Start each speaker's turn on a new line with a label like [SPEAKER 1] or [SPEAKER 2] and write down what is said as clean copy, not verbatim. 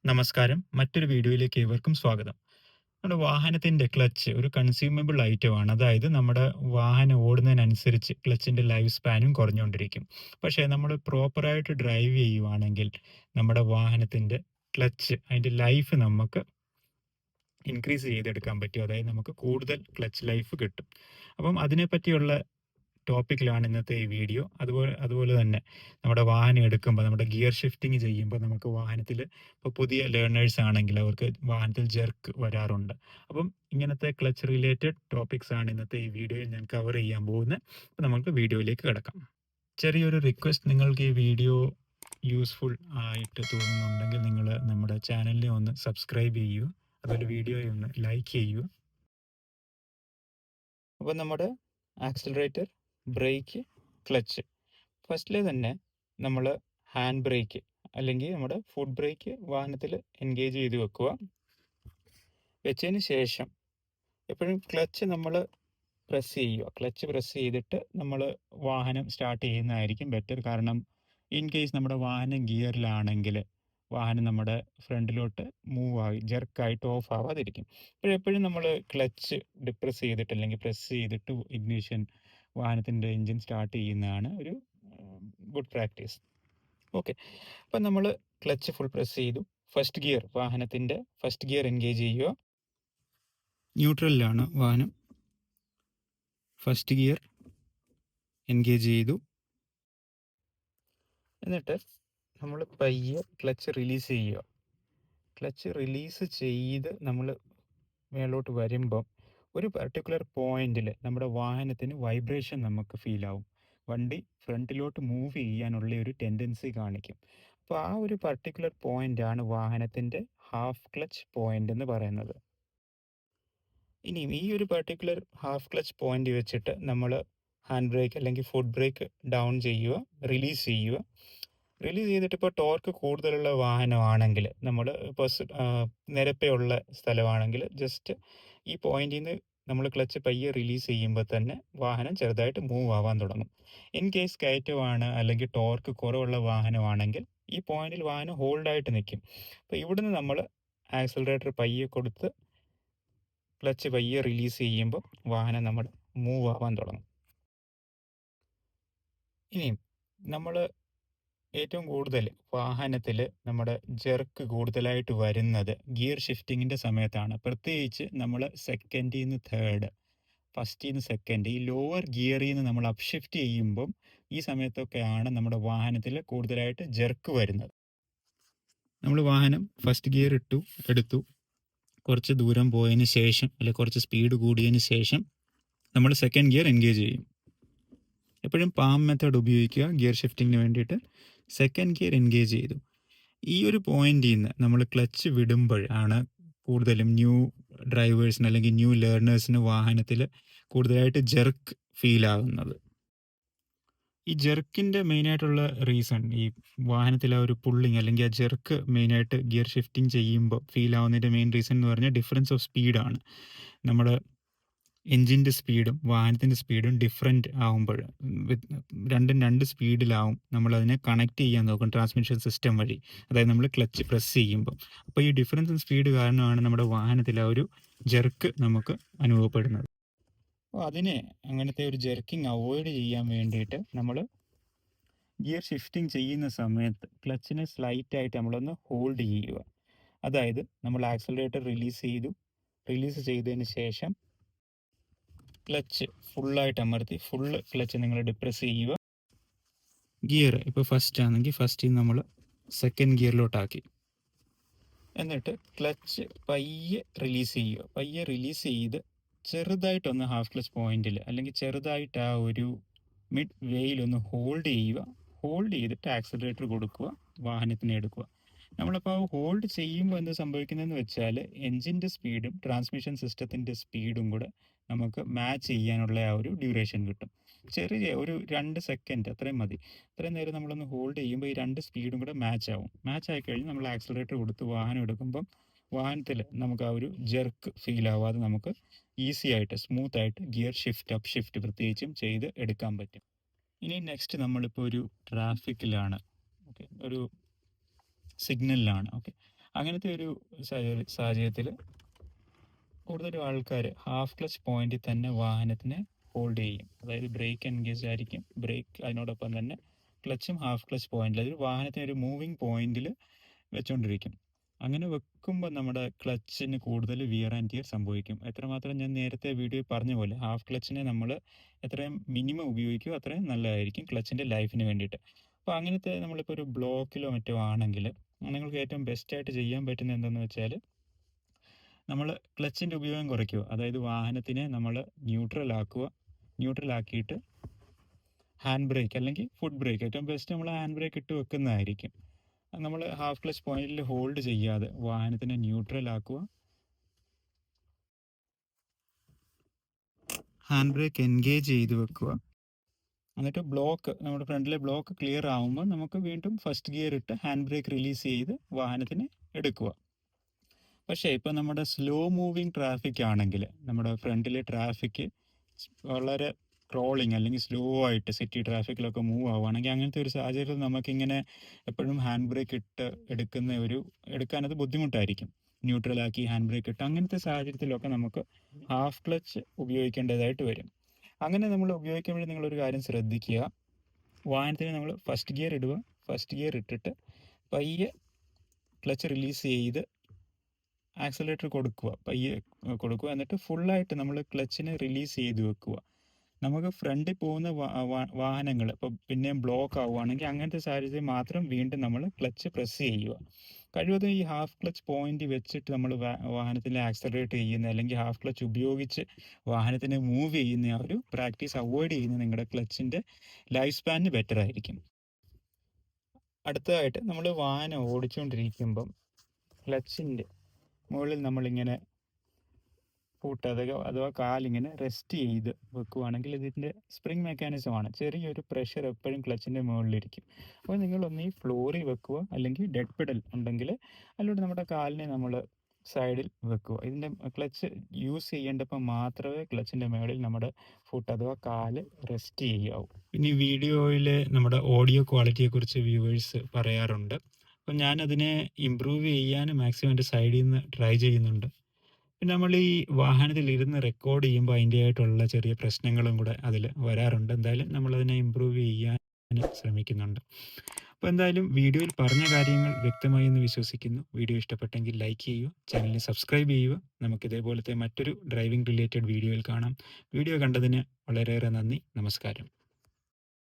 [SPEAKER 1] നമസ്കാരം. മറ്റൊരു വീഡിയോയിലേക്ക് ഏവർക്കും സ്വാഗതം. നമ്മുടെ വാഹനത്തിന്റെ ക്ലച്ച് ഒരു കൺസ്യൂമബിൾ ഐറ്റം ആണ്. അതായത് നമ്മുടെ വാഹനം ഓടുന്നതിനനുസരിച്ച് ക്ലച്ചിന്റെ ലൈഫ് സ്പാനും കുറഞ്ഞുകൊണ്ടിരിക്കും. പക്ഷേ നമ്മൾ പ്രോപ്പറായിട്ട് ഡ്രൈവ് ചെയ്യുവാണെങ്കിൽ നമ്മുടെ വാഹനത്തിന്റെ ക്ലച്ച് അതിന്റെ ലൈഫ് നമുക്ക് ഇൻക്രീസ് ചെയ്തെടുക്കാൻ പറ്റും. അതായത് നമുക്ക് കൂടുതൽ ക്ലച്ച് ലൈഫ് കിട്ടും. അപ്പം അതിനെപ്പറ്റിയുള്ള ടോപ്പിക്കിലാണ് ഇന്നത്തെ ഈ വീഡിയോ. അതുപോലെ തന്നെ നമ്മുടെ വാഹനം എടുക്കുമ്പോൾ നമ്മുടെ ഗിയർ ഷിഫ്റ്റിംഗ് ചെയ്യുമ്പോൾ നമുക്ക് വാഹനത്തിൽ ഇപ്പോൾ പുതിയ ലേണേഴ്സ് ആണെങ്കിൽ അവർക്ക് വാഹനത്തിൽ ജെർക്ക് വരാറുണ്ട്. അപ്പം ഇങ്ങനത്തെ ക്ലച്ച് റിലേറ്റഡ് ടോപ്പിക്സ് ആണ് ഇന്നത്തെ ഈ വീഡിയോയിൽ ഞാൻ കവർ ചെയ്യാൻ പോകുന്നത്. അപ്പോൾ നമുക്ക് വീഡിയോയിലേക്ക് കിടക്കാം. ചെറിയൊരു റിക്വസ്റ്റ്, നിങ്ങൾക്ക് ഈ വീഡിയോ യൂസ്ഫുൾ ആയിട്ട് തോന്നുന്നുണ്ടെങ്കിൽ നിങ്ങൾ നമ്മുടെ ചാനലിനെ ഒന്ന് സബ്സ്ക്രൈബ് ചെയ്യുക, അതുപോലെ വീഡിയോയെ ഒന്ന് ലൈക്ക് ചെയ്യുക. അപ്പോൾ നമ്മുടെ ആക്സിലറേറ്റർ, ബ്രേക്ക്, ക്ലച്ച്. ഫസ്റ്റിലെ തന്നെ നമ്മൾ ഹാൻഡ് ബ്രേക്ക് അല്ലെങ്കിൽ നമ്മുടെ ഫുഡ് ബ്രേക്ക് വാഹനത്തിൽ എൻഗേജ് ചെയ്ത് വെക്കുക. വെച്ചതിന് ശേഷം എപ്പോഴും ക്ലച്ച് നമ്മൾ പ്രസ് ചെയ്യുക. ക്ലച്ച് പ്രസ് ചെയ്തിട്ട് നമ്മൾ വാഹനം സ്റ്റാർട്ട് ചെയ്യുന്നതായിരിക്കും ബെറ്റർ. കാരണം ഇൻ കേസ് നമ്മുടെ വാഹനം ഗിയറിലാണെങ്കിൽ വാഹനം നമ്മുടെ ഫ്രണ്ടിലോട്ട് മൂവ് ആയി ജെർക്കായിട്ട് ഓഫ് ആവാതിരിക്കും. എപ്പോഴും നമ്മൾ ക്ലച്ച് ഡിപ്രസ് ചെയ്തിട്ട് അല്ലെങ്കിൽ പ്രസ് ചെയ്തിട്ട് ഇഗ്നിഷൻ വാഹനത്തിൻ്റെ എൻജിൻ സ്റ്റാർട്ട് ചെയ്യുന്നതാണ് ഒരു ഗുഡ് പ്രാക്ടീസ്. ഓക്കെ, അപ്പം നമ്മൾ ക്ലച്ച് ഫുൾ പ്രസ് ചെയ്തു. ഫസ്റ്റ് ഗിയർ, വാഹനത്തിൻ്റെ ഫസ്റ്റ് ഗിയർ എൻഗേജ് ചെയ്യുക. ന്യൂട്രലിലാണ് വാഹനം. ഫസ്റ്റ് ഗിയർ എൻഗേജ് ചെയ്തു. എന്നിട്ട് നമ്മൾ പയ്യെ ക്ലച്ച് റിലീസ് ചെയ്യുക. ക്ലച്ച് റിലീസ് ചെയ്ത് നമ്മൾ മേലോട്ട് വരുമ്പം ഒരു പർട്ടിക്കുലർ പോയിന്റിൽ നമ്മുടെ വാഹനത്തിന് വൈബ്രേഷൻ നമുക്ക് ഫീൽ ആവും. വണ്ടി ഫ്രണ്ടിലോട്ട് മൂവ് ചെയ്യാനുള്ള ഒരു ടെൻഡൻസി കാണിക്കും. അപ്പോൾ ആ ഒരു പർട്ടിക്കുലർ പോയിൻ്റാണ് വാഹനത്തിൻ്റെ ഹാഫ് ക്ലച്ച് പോയിൻ്റ് എന്ന് പറയുന്നത്. ഇനിയും ഈ ഒരു പർട്ടിക്കുലർ ഹാഫ് ക്ലച്ച് പോയിൻ്റ് വെച്ചിട്ട് നമ്മൾ ഹാൻഡ് ബ്രേക്ക് അല്ലെങ്കിൽ ഫുഡ് ബ്രേക്ക് ഡൗൺ ചെയ്യുക, റിലീസ് ചെയ്യുക. റിലീസ് ചെയ്തിട്ട് ഇപ്പോൾ ടോർക്ക് കൂടുതലുള്ള വാഹനമാണെങ്കിൽ നമ്മൾ ഇപ്പോൾ നിരപ്പയുള്ള സ്ഥലമാണെങ്കിൽ ജസ്റ്റ് ഈ പോയിന്റിൽ നിന്ന് നമ്മൾ ക്ലച്ച് പയ്യെ റിലീസ് ചെയ്യുമ്പോൾ തന്നെ വാഹനം ചെറുതായിട്ട് മൂവ് ആവാൻ തുടങ്ങും. ഇൻ കേസ് കയറ്റമാണ് അല്ലെങ്കിൽ ടോർക്ക് കുറവുള്ള വാഹനമാണെങ്കിൽ ഈ പോയിന്റിൽ വാഹനം ഹോൾഡായിട്ട് നിൽക്കും. അപ്പോൾ ഇവിടുന്ന് നമ്മൾ ആക്സിലറേറ്റർ പയ്യെ കൊടുത്ത് ക്ലച്ച് പയ്യെ റിലീസ് ചെയ്യുമ്പോൾ വാഹനം നമ്മൾ മൂവ് ആവാൻ തുടങ്ങും. ഇനിയും നമ്മൾ ഏറ്റവും കൂടുതൽ വാഹനത്തിൽ നമ്മുടെ ജെർക്ക് കൂടുതലായിട്ട് വരുന്നത് ഗിയർ ഷിഫ്റ്റിങ്ങിൻ്റെ സമയത്താണ്. പ്രത്യേകിച്ച് നമ്മൾ സെക്കൻഡിൽ നിന്ന് തേർഡ്, ഫസ്റ്റിൽ നിന്ന് സെക്കൻഡ്, ഈ ലോവർ ഗിയറിൽ നിന്ന് നമ്മൾ അപ്ഷിഫ്റ്റ് ചെയ്യുമ്പം ഈ സമയത്തൊക്കെയാണ് നമ്മുടെ വാഹനത്തിൽ കൂടുതലായിട്ട് ജെർക്ക് വരുന്നത്. നമ്മൾ വാഹനം ഫസ്റ്റ് ഗിയർ എടുത്തു, കുറച്ച് ദൂരം പോയതിന് ശേഷം അല്ലെങ്കിൽ കുറച്ച് സ്പീഡ് കൂടിയതിന് ശേഷം നമ്മൾ സെക്കൻഡ് ഗിയർ എൻഗേജ് ചെയ്യും. എപ്പോഴും പാം മെത്തേഡ് ഉപയോഗിക്കുക ഗിയർ ഷിഫ്റ്റിങ്ങിന് വേണ്ടിയിട്ട്. സെക്കൻഡ് ഗിയർ എൻഗേജ് ചെയ്തു. ഈ ഒരു പോയിന്റിൽ നിന്ന് നമ്മൾ ക്ലച്ച് വിടുമ്പോഴാണ് കൂടുതലും ന്യൂ ഡ്രൈവേഴ്സിന് അല്ലെങ്കിൽ ന്യൂ ലേണേഴ്സിന് വാഹനത്തിൽ കൂടുതലായിട്ട് ജെർക്ക് ഫീൽ ആകുന്നത്. ഈ ജെർക്കിൻ്റെ മെയിനായിട്ടുള്ള റീസൺ, ഈ വാഹനത്തിലെ ഒരു പുള്ളിങ് അല്ലെങ്കിൽ ആ ജെർക്ക് മെയിനായിട്ട് ഗിയർ ഷിഫ്റ്റിംഗ് ചെയ്യുമ്പോൾ ഫീൽ ആവുന്നതിൻ്റെ മെയിൻ റീസൺ എന്ന് പറഞ്ഞാൽ ഡിഫറൻസ് ഓഫ് സ്പീഡാണ്. നമ്മുടെ എൻജിൻ്റെ സ്പീഡും വാഹനത്തിൻ്റെ സ്പീഡും ഡിഫറെൻ്റ് ആകുമ്പോൾ രണ്ടും രണ്ട് സ്പീഡിലാവും നമ്മളതിനെ കണക്ട് ചെയ്യാൻ നോക്കും ട്രാൻസ്മിഷൻ സിസ്റ്റം വഴി, അതായത് നമ്മൾ ക്ലച്ച് പ്രസ് ചെയ്യുമ്പോൾ. അപ്പോൾ ഈ ഡിഫറൻസ് ഇൻ സ്പീഡ് കാരണമാണ് നമ്മുടെ വാഹനത്തിൽ ആ ഒരു ജെർക്ക് നമുക്ക് അനുഭവപ്പെടുന്നത്. അപ്പോൾ അങ്ങനത്തെ ഒരു ജെർക്കിങ് അവോയ്ഡ് ചെയ്യാൻ വേണ്ടിയിട്ട് നമ്മൾ ഗിയർ ഷിഫ്റ്റിംഗ് ചെയ്യുന്ന സമയത്ത് ക്ലച്ചിനെ സ്ലൈറ്റായിട്ട് നമ്മളൊന്ന് ഹോൾഡ് ചെയ്യുക. അതായത് നമ്മൾ ആക്സിലറേറ്റർ റിലീസ് ചെയ്തതിന് ശേഷം ക്ലച്ച് ഫുള്ളായിട്ട് അമർത്തി ഫുള്ള് ക്ലച്ച് നിങ്ങൾ ഡിപ്രസ് ചെയ്യുക. ഗിയർ ഇപ്പോൾ ഫസ്റ്റ് ആണെങ്കിൽ ഫസ്റ്റിൽ നമ്മൾ സെക്കൻഡ് ഗിയറിലോട്ടാക്കി, എന്നിട്ട് ക്ലച്ച് പയ്യെ റിലീസ് ചെയ്ത് ചെറുതായിട്ടൊന്ന് ഹാഫ് ക്ലച്ച് പോയിന്റിൽ അല്ലെങ്കിൽ ചെറുതായിട്ട് ആ ഒരു മിഡ് വേയിലൊന്ന് ഹോൾഡ് ചെയ്തിട്ട് ആക്സിലറേറ്റർ കൊടുക്കുക, വാഹനത്തിനെ എടുക്കുക. നമ്മളപ്പോൾ ഹോൾഡ് ചെയ്യുമ്പോൾ എന്ത് സംഭവിക്കുന്നതെന്ന് വെച്ചാൽ എൻജിൻ്റെ സ്പീഡും ട്രാൻസ്മിഷൻ സിസ്റ്റത്തിൻ്റെ സ്പീഡും കൂടെ നമുക്ക് മാച്ച് ചെയ്യാനുള്ള ആ ഒരു ഡ്യൂറേഷൻ കിട്ടും. ചെറിയ ഒരു 2 സെക്കൻഡ് അത്രയും മതി. അത്രയും നേരം നമ്മളൊന്ന് ഹോൾഡ് ചെയ്യുമ്പോൾ ഈ രണ്ട് സ്പീഡും കൂടെ മാച്ച് ആയി കഴിഞ്ഞ് നമ്മൾ ആക്സിലറേറ്റർ കൊടുത്ത് വാഹനം എടുക്കുമ്പം വാഹനത്തിൽ നമുക്ക് ആ ഒരു ജെർക്ക് ഫീൽ ആവാതെ നമുക്ക് ഈസി ആയിട്ട് സ്മൂത്തായിട്ട് ഗിയർ അപ്പ് ഷിഫ്റ്റ് പ്രത്യേകിച്ചും ചെയ്ത് എടുക്കാൻ പറ്റും. ഇനി നെക്സ്റ്റ് നമ്മളിപ്പോൾ ഒരു ട്രാഫിക്കിലാണ്, ഓക്കെ, ഒരു സിഗ്നലിലാണ്. ഓക്കെ, അങ്ങനത്തെ ഒരു സാഹചര്യത്തിൽ കൂടുതലും ആൾക്കാർ ഹാഫ് ക്ലച്ച് പോയിന്റിൽ തന്നെ വാഹനത്തിനെ ഹോൾഡ് ചെയ്യും. അതായത് ബ്രേക്ക് എൻഗേജ് ആയിരിക്കും, ബ്രേക്ക് അതിനോടൊപ്പം തന്നെ ക്ലച്ചും ഹാഫ് ക്ലച്ച് പോയിന്റിൽ, അതായത് വാഹനത്തിന് ഒരു മൂവിങ് പോയിന്റിൽ വെച്ചുകൊണ്ടിരിക്കും. അങ്ങനെ വെക്കുമ്പോൾ നമ്മുടെ ക്ലച്ചിന് കൂടുതൽ വിയർ ആൻഡ് ടിയർ സംഭവിക്കും. എത്രമാത്രം ഞാൻ നേരത്തെ വീഡിയോയിൽ പറഞ്ഞ പോലെ ഹാഫ് ക്ലച്ചിനെ നമ്മൾ എത്രയും മിനിമം ഉപയോഗിക്കുമോ അത്രയും നല്ലതായിരിക്കും ക്ലച്ചിൻ്റെ ലൈഫിന് വേണ്ടിയിട്ട്. അപ്പോൾ അങ്ങനത്തെ നമ്മളിപ്പോൾ ഒരു ബ്ലോക്കിലോ മറ്റോ ആണെങ്കിൽ നിങ്ങൾക്ക് ഏറ്റവും ബെസ്റ്റായിട്ട് ചെയ്യാൻ പറ്റുന്നത് എന്താണെന്ന് വെച്ചാൽ, നമ്മൾ ക്ലച്ചിൻ്റെ ഉപയോഗം കുറയ്ക്കുക. അതായത് വാഹനത്തിനെ നമ്മൾ ന്യൂട്രൽ ആക്കിയിട്ട് ഹാൻഡ് ബ്രേക്ക് അല്ലെങ്കിൽ ഫുഡ് ബ്രേക്ക്, ഏറ്റവും ബെസ്റ്റ് നമ്മൾ ഹാൻഡ് ബ്രേക്ക് ഇട്ട് വെക്കുന്നതായിരിക്കും. നമ്മൾ ഹാഫ് ക്ലച്ച് പോയിന്റിൽ ഹോൾഡ് ചെയ്യാതെ വാഹനത്തിനെ ന്യൂട്രൽ ആക്കുക, ഹാൻഡ് ബ്രേക്ക് എൻഗേജ് ചെയ്ത് വെക്കുക. എന്നിട്ട് നമ്മുടെ ഫ്രണ്ടിലെ ബ്ലോക്ക് ക്ലിയർ ആകുമ്പോൾ നമുക്ക് വീണ്ടും ഫസ്റ്റ് ഗിയർ ഇട്ട് ഹാൻഡ് ബ്രേക്ക് റിലീസ് ചെയ്ത് വാഹനത്തിനെ എടുക്കുക. പക്ഷേ ഇപ്പോൾ നമ്മുടെ സ്ലോ മൂവിങ് ട്രാഫിക് ആണെങ്കിൽ, നമ്മുടെ ഫ്രണ്ടിലെ ട്രാഫിക് വളരെ ക്രോളിങ് അല്ലെങ്കിൽ സ്ലോ ആയിട്ട് സിറ്റി ട്രാഫിക്കിലൊക്കെ മൂവ് ആവുകയാണെങ്കിൽ, അങ്ങനത്തെ ഒരു സാഹചര്യത്തിൽ നമുക്കിങ്ങനെ എപ്പോഴും ഹാൻഡ് ബ്രേക്ക് ഇട്ട് എടുക്കാനത് ബുദ്ധിമുട്ടായിരിക്കും. ന്യൂട്രലാക്കി ഹാൻഡ് ബ്രേക്ക് ഇട്ട് അങ്ങനത്തെ സാഹചര്യത്തിലൊക്കെ നമുക്ക് ഹാഫ് ക്ലച്ച് ഉപയോഗിക്കേണ്ടതായിട്ട് വരും. അങ്ങനെ നമ്മൾ ഉപയോഗിക്കുമ്പോൾ നിങ്ങളൊരു കാര്യം ശ്രദ്ധിക്കുക, വാഹനത്തിന് നമ്മൾ ഫസ്റ്റ് ഗിയർ ഇടുക, ഫസ്റ്റ് ഗിയർ ഇട്ടിട്ട് പയ്യെ ക്ലച്ച് റിലീസ് ചെയ്ത് ആക്സലേറ്റർ പയ്യെ കൊടുക്കുക. എന്നിട്ട് ഫുള്ളായിട്ട് നമ്മൾ ക്ലച്ചിനെ റിലീസ് ചെയ്ത് വെക്കുക. നമുക്ക് ഫ്രണ്ടിൽ പോകുന്ന വാഹനങ്ങൾ ഇപ്പോൾ പിന്നെയും ബ്ലോക്ക് ആവുകയാണെങ്കിൽ അങ്ങനത്തെ സാഹചര്യത്തിൽ മാത്രം വീണ്ടും നമ്മൾ ക്ലച്ച് പ്രസ് ചെയ്യുക. കഴിവതും ഈ ഹാഫ് ക്ലച്ച് പോയിന്റ് വെച്ചിട്ട് നമ്മൾ വാഹനത്തിൽ ആക്സലറേറ്റ് ചെയ്യുന്ന അല്ലെങ്കിൽ ഹാഫ് ക്ലച്ച് ഉപയോഗിച്ച് വാഹനത്തിനെ മൂവ് ചെയ്യുന്ന ആ ഒരു പ്രാക്ടീസ് അവോയ്ഡ് ചെയ്യുന്ന നിങ്ങളുടെ ക്ലച്ചിൻ്റെ ലൈഫ് സ്പാനിന് ബെറ്റർ ആയിരിക്കും. അടുത്തതായിട്ട് നമ്മൾ വാഹനം ഓടിച്ചുകൊണ്ടിരിക്കുമ്പം ക്ലച്ചിൻ്റെ മുകളിൽ നമ്മളിങ്ങനെ അഥവാ കാലിങ്ങനെ റെസ്റ്റ് ചെയ്ത് വെക്കുകയാണെങ്കിൽ ഇതിൻ്റെ സ്പ്രിങ് മെക്കാനിസമാണ്. ചെറിയൊരു പ്രഷർ എപ്പോഴും ക്ലച്ചിൻ്റെ മുകളിലിരിക്കും. അപ്പോൾ നിങ്ങളൊന്ന് ഈ ഫ്ലോറിൽ വെക്കുക, അല്ലെങ്കിൽ ഡെഡ് പെഡൽ ഉണ്ടെങ്കിൽ അതിലൂടെ നമ്മുടെ കാലിനെ നമ്മൾ സൈഡിൽ വെക്കുക. ഇതിൻ്റെ ക്ലച്ച് യൂസ് ചെയ്യേണ്ടപ്പോൾ മാത്രമേ ക്ലച്ചിൻ്റെ മുകളിൽ നമ്മുടെ അഥവാ കാല് റെസ്റ്റ് ചെയ്യാവൂ. പിന്നെ ഈ വീഡിയോയിൽ നമ്മുടെ ഓഡിയോ ക്വാളിറ്റിയെക്കുറിച്ച് വ്യൂവേഴ്സ് പറയാറുണ്ട്. അപ്പം ഞാനതിനെ ഇമ്പ്രൂവ് ചെയ്യാൻ മാക്സിമം എൻ്റെ സൈഡിൽ നിന്ന് ട്രൈ ചെയ്യുന്നുണ്ട്. പിന്നെ നമ്മൾ ഈ വാഹനത്തിൽ ഇരുന്ന് റെക്കോർഡ് ചെയ്യുമ്പോൾ അതിൻ്റെതായിട്ടുള്ള ചെറിയ പ്രശ്നങ്ങളും കൂടെ അതിൽ വരാറുണ്ട്. എന്തായാലും നമ്മളതിനെ ഇമ്പ്രൂവ് ചെയ്യാൻ ശ്രമിക്കുന്നുണ്ട്. അപ്പോൾ എന്തായാലും വീഡിയോയിൽ പറഞ്ഞ കാര്യങ്ങൾ വ്യക്തമായി എന്ന് വിശ്വസിക്കുന്നു. വീഡിയോ ഇഷ്ടപ്പെട്ടെങ്കിൽ ലൈക്ക് ചെയ്യുക, ചാനലിനെ സബ്സ്ക്രൈബ് ചെയ്യുക. നമുക്കിതേപോലത്തെ മറ്റൊരു ഡ്രൈവിംഗ് റിലേറ്റഡ് വീഡിയോയിൽ കാണാം. വീഡിയോ കണ്ടതിന് വളരെയേറെ നന്ദി. നമസ്കാരം.